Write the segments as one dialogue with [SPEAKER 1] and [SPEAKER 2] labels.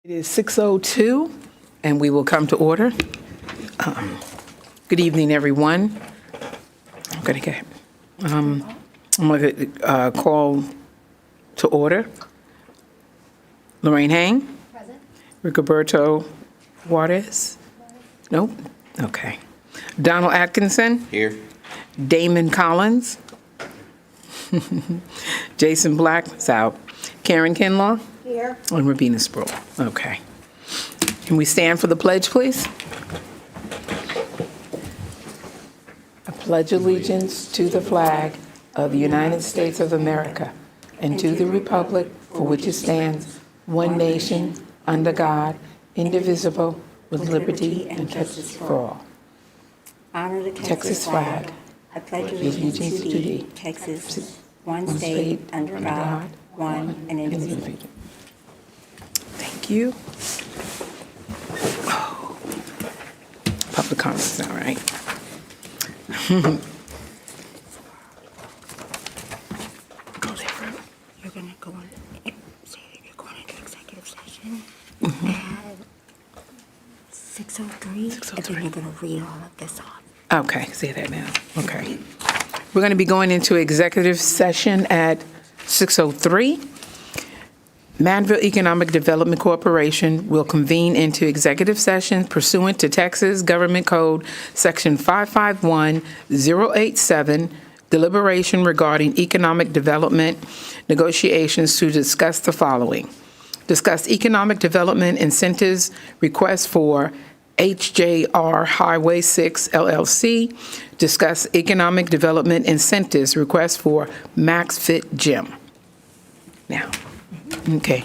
[SPEAKER 1] It is 6:02, and we will come to order. Good evening, everyone. I'm going to call to order Lorraine Hang.
[SPEAKER 2] Present.
[SPEAKER 1] Rigoberto Juarez. Nope. Okay. Donald Atkinson.
[SPEAKER 3] Here.
[SPEAKER 1] Damon Collins. Jason Black is out. Karen Kinlaw.
[SPEAKER 2] Here.
[SPEAKER 1] And Rabina Sproul. Okay. Can we stand for the pledge, please? I pledge allegiance to the flag of the United States of America and to the republic for which it stands, one nation, under God, indivisible, with liberty and justice for all.
[SPEAKER 2] Honor the
[SPEAKER 1] Texas flag.
[SPEAKER 2] I pledge allegiance to thee, Texas, one state, under God, one and indivisible.
[SPEAKER 1] Thank you. Oh. Public comments now, right?
[SPEAKER 2] You're going to go on, say that you're going into executive session at 6:03, and then you're going to read all of this off.
[SPEAKER 1] Okay, say that now. Okay. We're going to be going into executive session at 6:03. Manvel Economic Development Corporation will convene into executive session pursuant to Texas Government Code Section 551087, deliberation regarding economic development negotiations to discuss the following. Discuss economic development incentives request for HJR Highway 6 LLC. Discuss economic development incentives request for Max Fit Gym. Now, okay.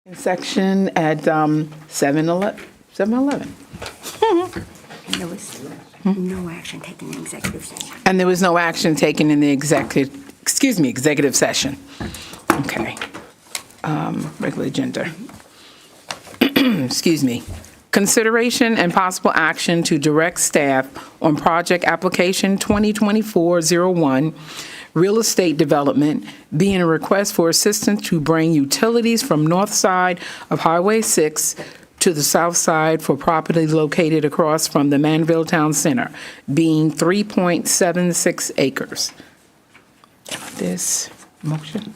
[SPEAKER 1] in section at 7:11.
[SPEAKER 2] And there was no action taken in executive session.
[SPEAKER 1] And there was no action taken in the executive session. Okay. Regular agenda. Excuse me. Consideration and possible action to direct staff on project application 2024-01, real estate development, being a request for assistance to bring utilities from north side of Highway 6 to the south side for property located across from the Manvel Town Center, being 3.76 acres. This motion?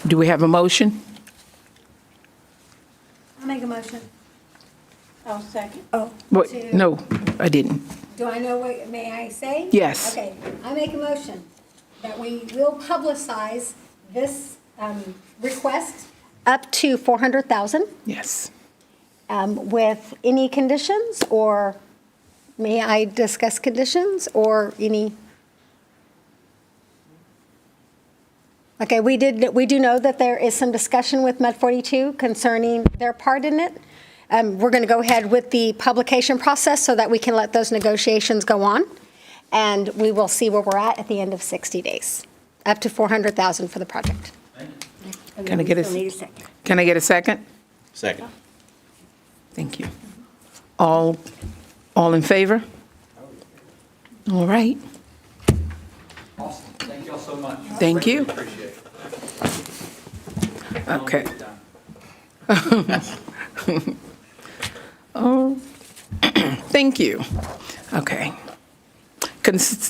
[SPEAKER 1] Do we have a motion?
[SPEAKER 3] I'll make a motion. I'll second.
[SPEAKER 1] Wait, no, I didn't.
[SPEAKER 3] Do I know what, may I say?
[SPEAKER 1] Yes.
[SPEAKER 3] Okay, I make a motion that we will publicize this request up to 400,000
[SPEAKER 1] Yes.
[SPEAKER 3] with any conditions, or may I discuss conditions or any? Okay, we do know that there is some discussion with Med 42 concerning their part in it. We're going to go ahead with the publication process so that we can let those negotiations go on, and we will see where we're at the end of 60 days, up to 400,000 for the project.
[SPEAKER 1] Can I get
[SPEAKER 2] Still need a
[SPEAKER 1] a,
[SPEAKER 2] second.
[SPEAKER 1] can I get a second?
[SPEAKER 4] Second.
[SPEAKER 1] Thank you. All in favor? All right.
[SPEAKER 5] Awesome. Thank y'all so much.
[SPEAKER 1] Thank you.
[SPEAKER 5] Greatly appreciate it.
[SPEAKER 1] Okay.
[SPEAKER 5] Done.
[SPEAKER 1] Oh, thank you. Okay.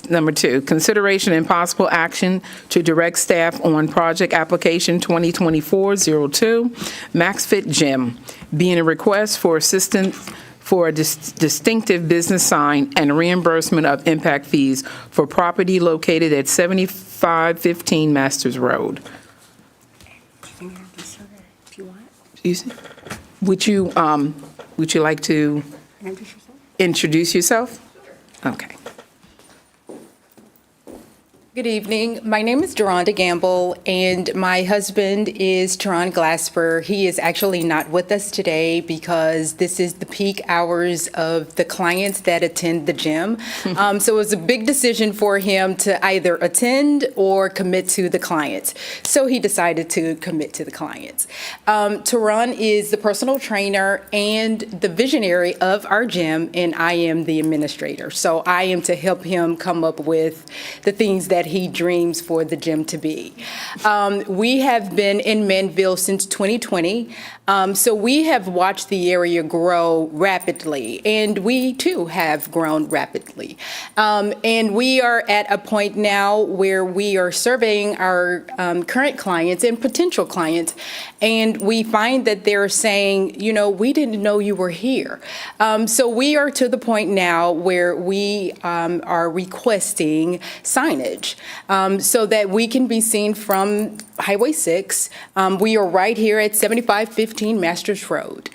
[SPEAKER 1] Number 2, consideration and possible action to direct staff on project application 2024-02, MaxFit Gym, being a request for assistance for a distinctive business sign and reimbursement of impact fees for property located at 7515 Masters Road.
[SPEAKER 2] You can have this if you want.
[SPEAKER 1] Excuse me? Would you like to
[SPEAKER 2] Introduce yourself.
[SPEAKER 1] introduce yourself? Okay.
[SPEAKER 6] Good evening. My name is Deronda Gamble, and my husband is Teron Glasper. He is actually not with us today because this is the peak hours of the clients that attend the gym. So it was a big decision for him to either attend or commit to the clients. So he decided to commit to the clients. Teron is the personal trainer and the visionary of our gym, and I am the administrator. So I am to help him come up with the things that he dreams for the gym to be. We have been in Manvel since 2020, so we have watched the area grow rapidly, and we too have grown rapidly. And we are at a point now where we are surveying our current clients and potential clients, and we find that they're saying, you know, we didn't know you were here. So we are to the point now where we are requesting signage so that we can be seen from Highway 6. We are right here at 7515 Masters Road.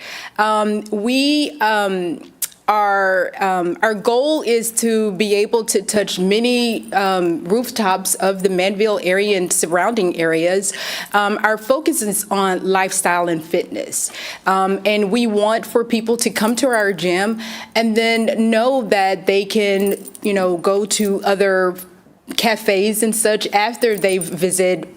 [SPEAKER 6] Our goal is to be able to touch many rooftops of the Manvel area and surrounding areas. Our focus is on lifestyle and fitness. And we want for people to come to our gym and then know that they can, you know, go to other cafes and such after they've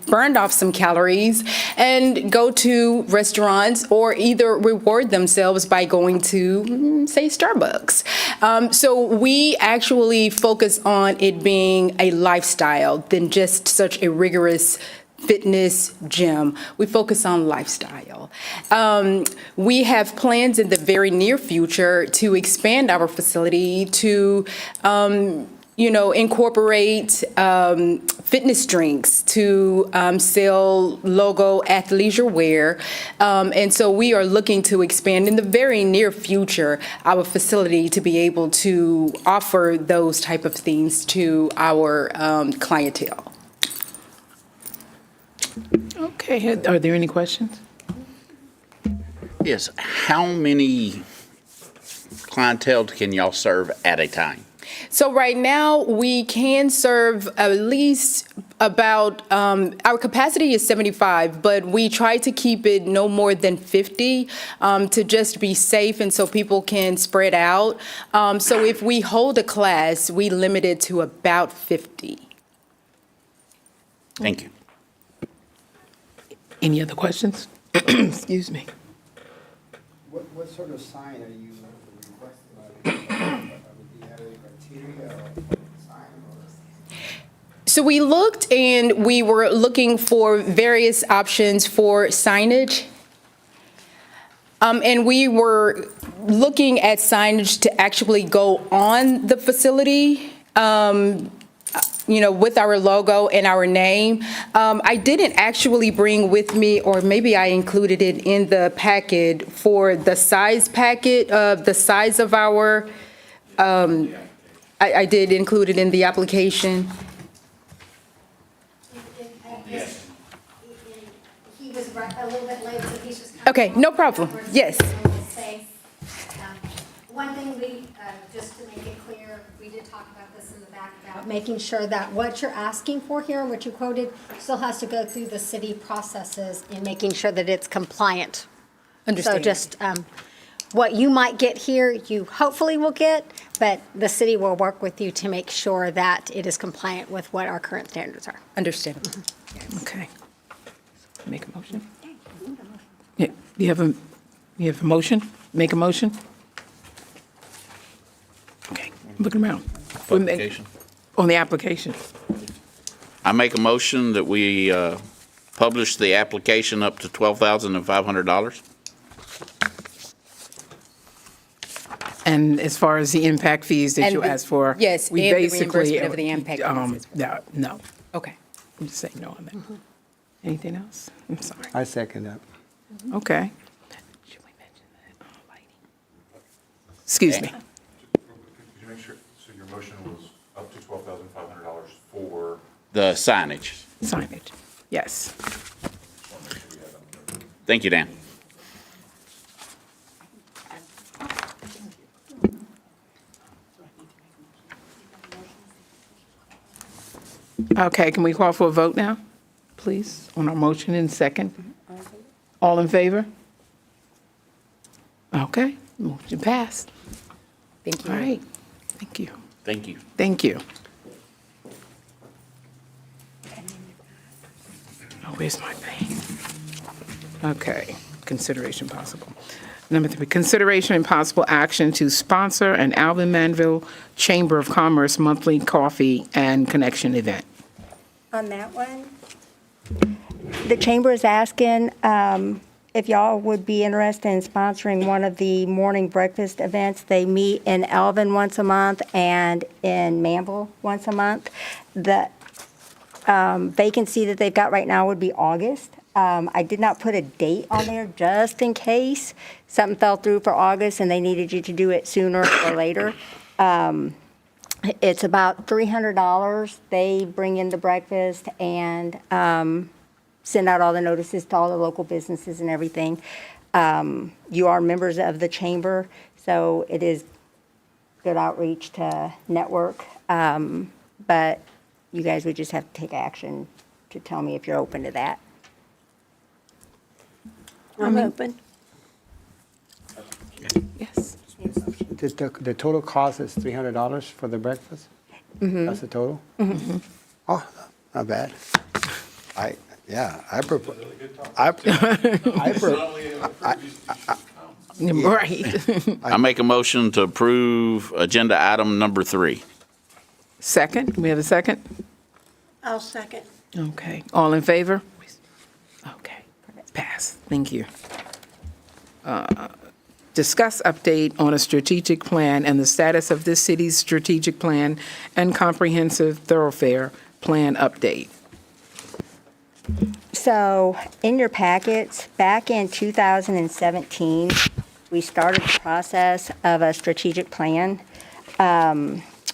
[SPEAKER 6] burned off some calories, and go to restaurants or either reward themselves by going to, say, Starbucks. So we actually focus on it being a lifestyle than just such a rigorous fitness gym. We focus on lifestyle. We have plans in the very near future to expand our facility to incorporate fitness drinks, to sell logo athleisure wear. And so we are looking to expand in the very near future our facility to be able to offer those type of things to our clientele.
[SPEAKER 1] Okay, are there any questions?
[SPEAKER 4] Yes, how many clientele can y'all serve at a time?
[SPEAKER 6] So right now, we can serve at least about, our capacity is 75, but we try to keep it no more than 50 to just be safe and so people can spread out. So if we hold a class, we limit it to about 50.
[SPEAKER 4] Thank you.
[SPEAKER 1] Any other questions? Excuse me.
[SPEAKER 7] What sort of sign are you requesting? Do you have any criteria or sign or?
[SPEAKER 6] So we looked and we were looking for various options for signage. And we were looking at signage to actually go on the facility, with our logo and our name. I didn't actually bring with me, or maybe I included it in the packet for the size packet, the size of our, I did include it in the application.
[SPEAKER 3] He was a little bit late, so he's just.
[SPEAKER 6] Okay, no problem. Yes.
[SPEAKER 3] One thing just to make it clear, we did talk about this in the back about making sure that what you're asking for here, what you quoted, still has to go through the city processes in making sure that it's compliant.
[SPEAKER 6] Understand.
[SPEAKER 3] So just what you might get here, you hopefully will get, but the city will work with you to make sure that it is compliant with what our current standards are.
[SPEAKER 6] Understandable.
[SPEAKER 1] Okay. Make a motion? Yeah, you have a motion? Make a motion? Okay, looking around.
[SPEAKER 4] Application.
[SPEAKER 1] On the application.
[SPEAKER 4] I make a motion that we publish the application up to $12,500.
[SPEAKER 1] And as far as the impact fees that
[SPEAKER 6] And
[SPEAKER 1] you
[SPEAKER 6] the-
[SPEAKER 1] asked for?
[SPEAKER 6] yes,
[SPEAKER 1] we
[SPEAKER 6] and the
[SPEAKER 1] basically,
[SPEAKER 6] reimbursement of the impact fees as
[SPEAKER 1] No,
[SPEAKER 6] Okay.
[SPEAKER 1] I'm just saying no on that. Anything else? I'm sorry.
[SPEAKER 7] I second that.
[SPEAKER 1] Okay. Should we mention that? Lighting. Excuse me.
[SPEAKER 8] Could you make sure, so your motion was up to $12,500 for,
[SPEAKER 4] The signage.
[SPEAKER 1] Signage, yes.
[SPEAKER 4] Thank you, Dan.
[SPEAKER 1] Okay, can we call for a vote now, please, on our motion in second? All in favor? Okay, motion passed.
[SPEAKER 6] Thank you.
[SPEAKER 1] All right, thank you.
[SPEAKER 4] Thank you.
[SPEAKER 1] Thank you. Oh, where's my thing? Okay, consideration possible. Number 3, consideration and possible action to sponsor an Alvin Manvel Chamber of Commerce monthly coffee and connection event.
[SPEAKER 2] On that one, the chamber is asking if y'all would be interested in sponsoring one of the morning breakfast events. They meet in Alvin once a month and in Manvel once a month. The vacancy that they've got right now would be August. I did not put a date on there just in case something fell through for August and they needed you to do it sooner or later. It's about $300. They bring in the breakfast and send out all the notices to all the local businesses and everything. You are members of the chamber, so it is good outreach to network. But you guys would just have to take action to tell me if you're open to that.
[SPEAKER 3] I'm open.
[SPEAKER 1] Yes.
[SPEAKER 7] The total cost is $300 for the breakfast? That's the total? Oh, not bad. I prefer,
[SPEAKER 1] Right.
[SPEAKER 4] I make a motion to approve agenda item number 3.
[SPEAKER 1] Second, we have a second?
[SPEAKER 3] I'll second.
[SPEAKER 1] Okay, all in favor? Okay, pass, thank you. Discuss update on a strategic plan and the status of this city's strategic plan and comprehensive thoroughfare plan update.
[SPEAKER 2] So in your packets, back in 2017, we started the process of a strategic plan.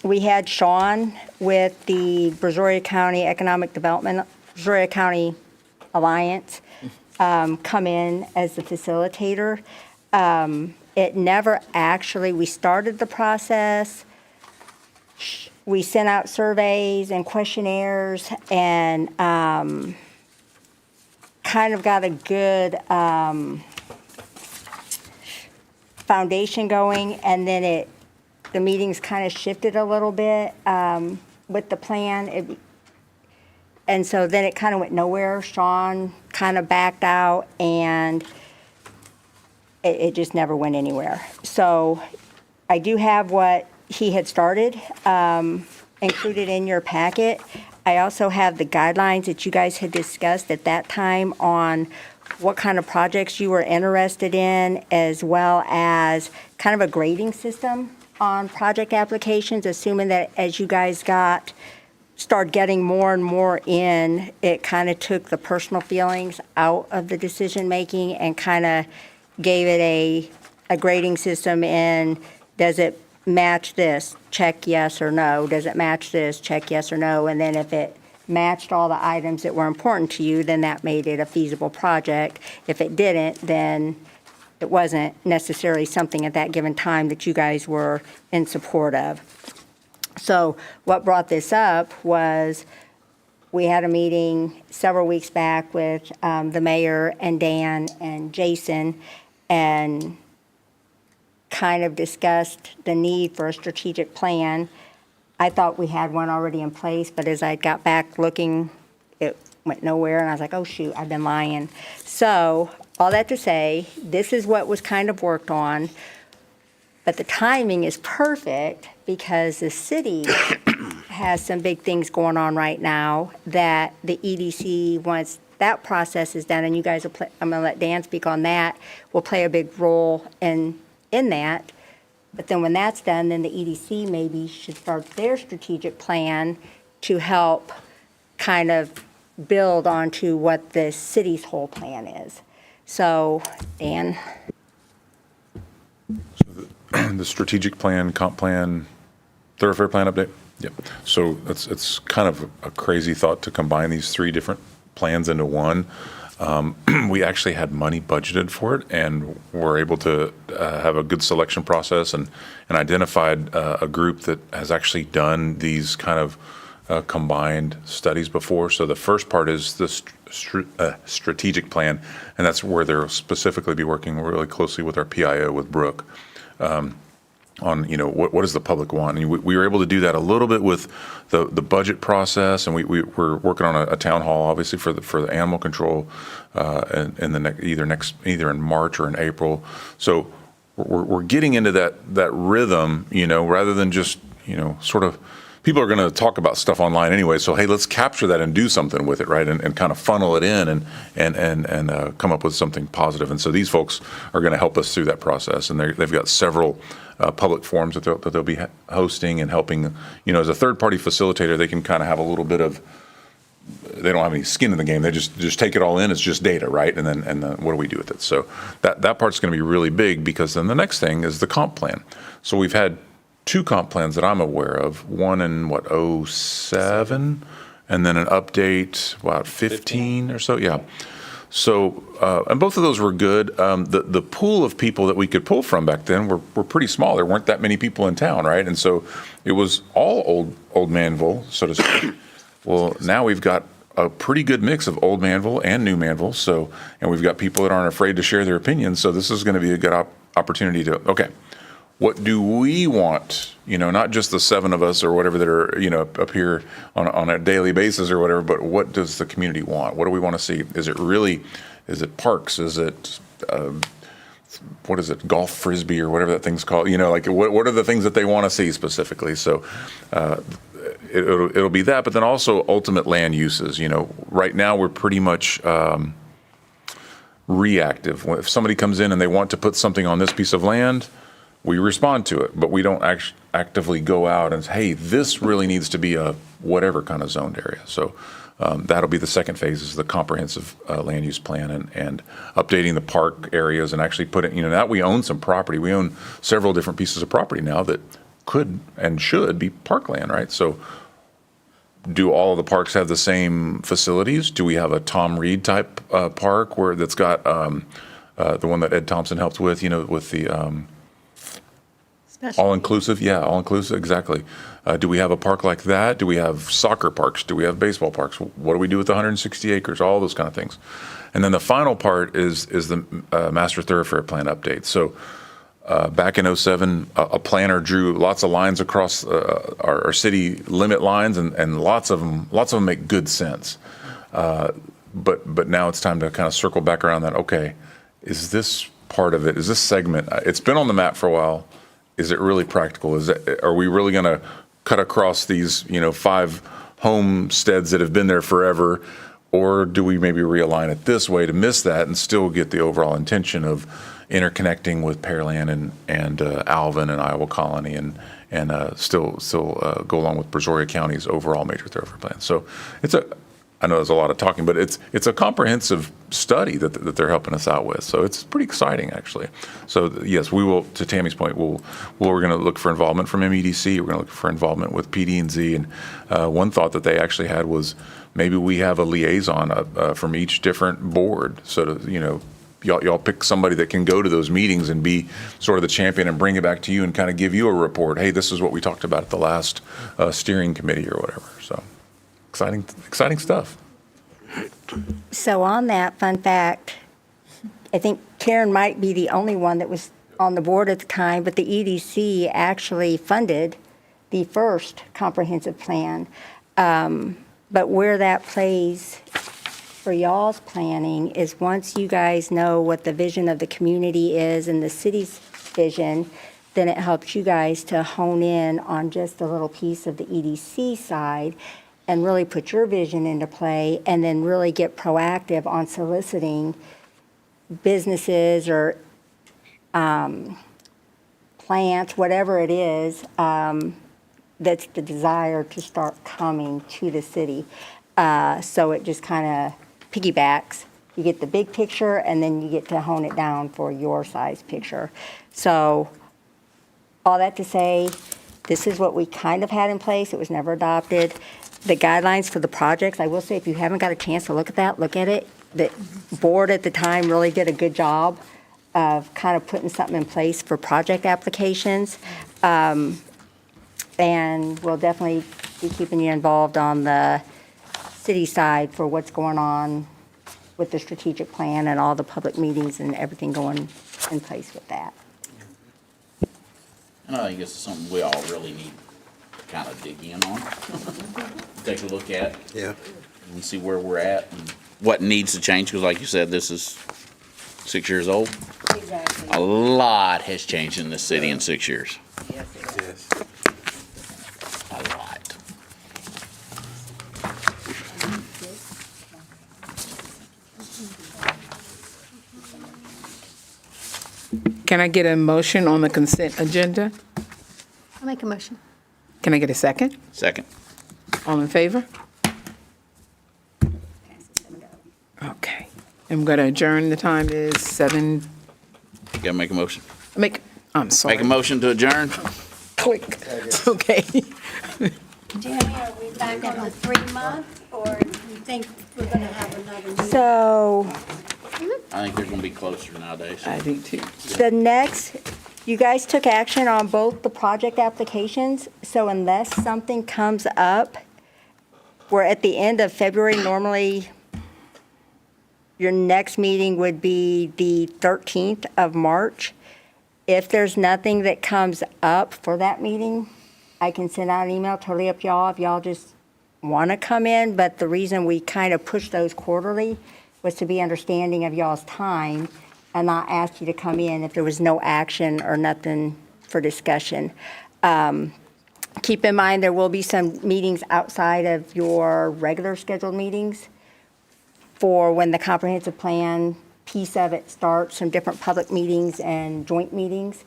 [SPEAKER 2] We had Sean with the Brazoria County Economic Development, Brazoria County Alliance, come in as the facilitator. It never actually, we started the process, we sent out surveys and questionnaires and kind of got a good foundation going, and then the meetings kind of shifted a little bit with the plan. And so then it kind of went nowhere. Sean kind of backed out, and it just never went anywhere. So I do have what he had started included in your packet. I also have the guidelines that you guys had discussed at that time on what kind of projects you were interested in, as well as kind of a grading system on project applications, assuming that as you guys started getting more and more in, it kind of took the personal feelings out of the decision-making and kind of gave it a grading system in, does it match this? Check yes or no. Does it match this? Check yes or no. And then if it matched all the items that were important to you, then that made it a feasible project. If it didn't, then it wasn't necessarily something at that given time that you guys were in support of. So what brought this up was we had a meeting several weeks back with the mayor and Dan and Jason, and kind of discussed the need for a strategic plan. I thought we had one already in place, but as I got back looking, it went nowhere, and I was like, oh shoot, I've been lying. So all that to say, this is what was kind of worked on, but the timing is perfect because the city has some big things going on right now that the EDC, once that process is done, and you guys will play, I'm gonna let Dan speak on that, will play a big role in that. But then when that's done, then the EDC maybe should start their strategic plan to help kind of build onto what the city's whole plan is. So, Dan?
[SPEAKER 8] The strategic plan, comp plan, thoroughfare plan update? Yep. So it's kind of a crazy thought to combine these three different plans into one. We actually had money budgeted for it, and were able to have a good selection process and identified a group that has actually done these kind of combined studies before. So the first part is the strategic plan, and that's where they'll specifically be working really closely with our PIO, with Brooke, on, you know, what does the public want? And we were able to do that a little bit with the budget process, and we're working on a town hall, obviously, for the animal control in the either in March or in April. So we're getting into that rhythm, you know, rather than just, you know, sort of, people are going to talk about stuff online anyway. So hey, let's capture that and do something with it, right? And kind of funnel it in and come up with something positive. And so these folks are going to help us through that process. And they've got several public forums that they'll be hosting and helping. You know, as a third-party facilitator, they can kind of have a little bit of, they don't have any skin in the game. They just take it all in. It's just data, right? And then what do we do with it? So that part's going to be really big, because then the next thing is the comp plan. So we've had 2 comp plans that I'm aware of, one in 07, and then an update, 15 or so, yeah. So, and both of those were good. The pool of people that we could pull from back then were pretty small. There weren't that many people in town, right? And so it was all old Manvel, so to speak. Well, now we've got a pretty good mix of old Manvel and new Manvel. So, and we've got people that aren't afraid to share their opinions. So this is going to be a good opportunity to, okay, what do we want? You know, not just the 7 of us or whatever that are, you know, up here on a daily basis or whatever, but what does the community want? What do we want to see? Is it parks? Is it, what is it, golf frisbee or whatever that thing's called? You know, like what are the things that they want to see specifically? So it'll be that, but then also ultimate land uses. You know, right now we're pretty much reactive. If somebody comes in and they want to put something on this piece of land, we respond to it, but we don't actively go out and say, hey, this really needs to be a whatever kind of zoned area. So that'll be the second phase, is the comprehensive land use plan and updating the park areas and actually putting, you know, now we own some property. We own several different pieces of property now that could and should be parkland, right? So do all of the parks have the same facilities? Do we have a Tom Reed type park that's got the one that Ed Thompson helped with, you know, with the All-inclusive, yeah, all-inclusive, exactly. Do we have a park like that? Do we have soccer parks? Do we have baseball parks? What do we do with the 160 acres? All those kind of things. And then the final part is the master thoroughfare plan update. So back in '07, a planner drew lots of lines across our city limit lines, and lots of them make good sense. But now it's time to kind of circle back around that. Okay, is this part of it? Is this segment? It's been on the map for a while. Is it really practical? Are we really going to cut across these 5 homesteads that have been there forever, or do we maybe realign it this way to miss that and still get the overall intention of interconnecting with Pearland and Alvin and Iowa Colony and still go along with Brazoria County's overall major thoroughfare plan? So I know there's a lot of talking, but it's a comprehensive study that they're helping us out with. So it's pretty exciting, actually. So yes, we will. To Tammy's point, we're going to look for involvement from MEDC. We're going to look for involvement with PD&Z. And one thought that they actually had was maybe we have a liaison from each different board. So to, y'all pick somebody that can go to those meetings and be sort of the champion and bring it back to you and kind of give you a report. Hey, this is what we talked about at the last steering committee or whatever. So. Exciting stuff.
[SPEAKER 2] So on that, fun fact, I think Karen might be the only one that was on the board at the time, but the EDC actually funded the first comprehensive plan. But where that plays for y'all's planning is once you guys know what the vision of the community is and the city's vision, then it helps you guys to hone in on just a little piece of the EDC side and really put your vision into play, and then really get proactive on soliciting businesses or plants, whatever it is, that's the desire to start coming to the city. So it just kind of piggybacks. You get the big picture, and then you get to hone it down for your size picture. So all that to say, this is what we kind of had in place. It was never adopted. The guidelines for the projects, I will say, if you haven't got a chance to look at that, look at it. The board at the time really did a good job of kind of putting something in place for project applications. And we'll definitely be keeping you involved on the city side for what's going on with the strategic plan and all the public meetings and everything going in place with that.
[SPEAKER 4] And I think it's something we all really need to kind of dig in on. Take a look at.
[SPEAKER 7] Yeah.
[SPEAKER 4] And see where we're at and what needs to change, because like you said, this is 6 years old.
[SPEAKER 2] Exactly.
[SPEAKER 4] A lot has changed in this city in 6 years.
[SPEAKER 2] Yes,
[SPEAKER 7] Yes.
[SPEAKER 4] A lot.
[SPEAKER 1] Can I get a motion on the consent agenda?
[SPEAKER 3] I'll make a motion.
[SPEAKER 1] Can I get a second?
[SPEAKER 4] Second.
[SPEAKER 1] All in favor? Okay. I'm going to adjourn. The time is 7.
[SPEAKER 4] You gotta make a motion.
[SPEAKER 1] I'm sorry.
[SPEAKER 4] Make a motion to adjourn.
[SPEAKER 1] Click. Okay.
[SPEAKER 9] Tammy, are we back on the 3-month, or do you think we're gonna have another meeting?
[SPEAKER 2] So
[SPEAKER 4] I think they're gonna be closer nowadays.
[SPEAKER 1] I think too.
[SPEAKER 2] the next, you guys took action on both the project applications, so unless something comes up, we're at the end of February, normally your next meeting would be the 13th of March. If there's nothing that comes up for that meeting, I can send out an email, totally up to y'all, if y'all just want to come in. But the reason we kind of pushed those quarterly was to be understanding of y'all's time and not ask you to come in if there was no action or nothing for discussion. Keep in mind, there will be some meetings outside of your regular scheduled meetings for when the comprehensive plan piece of it starts, some different public meetings and joint meetings,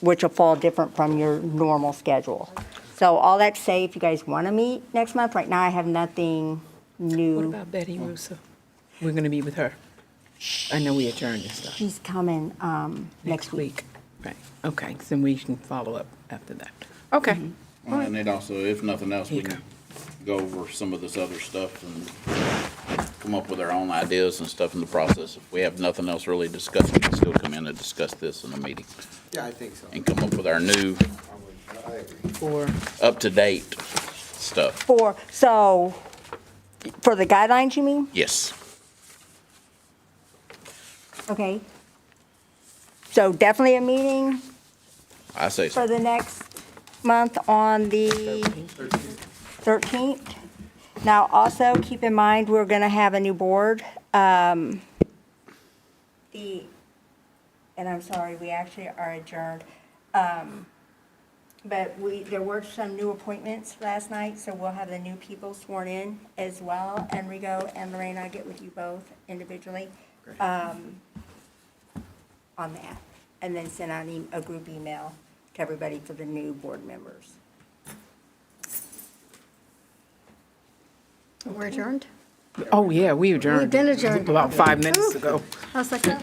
[SPEAKER 2] which will fall different from your normal schedule. So all that to say, if you guys want to meet next month, right now I have nothing new.
[SPEAKER 1] What about Betty Russo? We're going to meet with her. I know we adjourned and stuff.
[SPEAKER 2] She's coming next week.
[SPEAKER 1] Right. Okay. So then we can follow up after that. Okay.
[SPEAKER 4] Well, and it also, if nothing else, we
[SPEAKER 1] Here you
[SPEAKER 4] can go over some of this other stuff and come up with our own ideas and stuff in the process. If we have nothing else really discussed, we can still come in and discuss this in a meeting
[SPEAKER 7] Yeah, I think so.
[SPEAKER 4] and come up with our new,
[SPEAKER 7] I agree.
[SPEAKER 1] For,
[SPEAKER 4] up-to-date stuff.
[SPEAKER 2] So, for the guidelines, you mean?
[SPEAKER 4] Yes.
[SPEAKER 2] Okay. So definitely a meeting
[SPEAKER 4] I say so.
[SPEAKER 2] for the next month on the 13th. Now, also, keep in mind, we're going to have a new board. And I'm sorry, we actually are adjourned. But there were some new appointments last night, so we'll have the new people sworn in as well. Enrico and Lorraine, I'll get with you both individually on that. And then send out a group email to everybody for the new board members.
[SPEAKER 3] We're adjourned.
[SPEAKER 1] oh, yeah, we adjourned.
[SPEAKER 3] We've been adjourned.
[SPEAKER 1] About 5 minutes ago.
[SPEAKER 3] How's that go?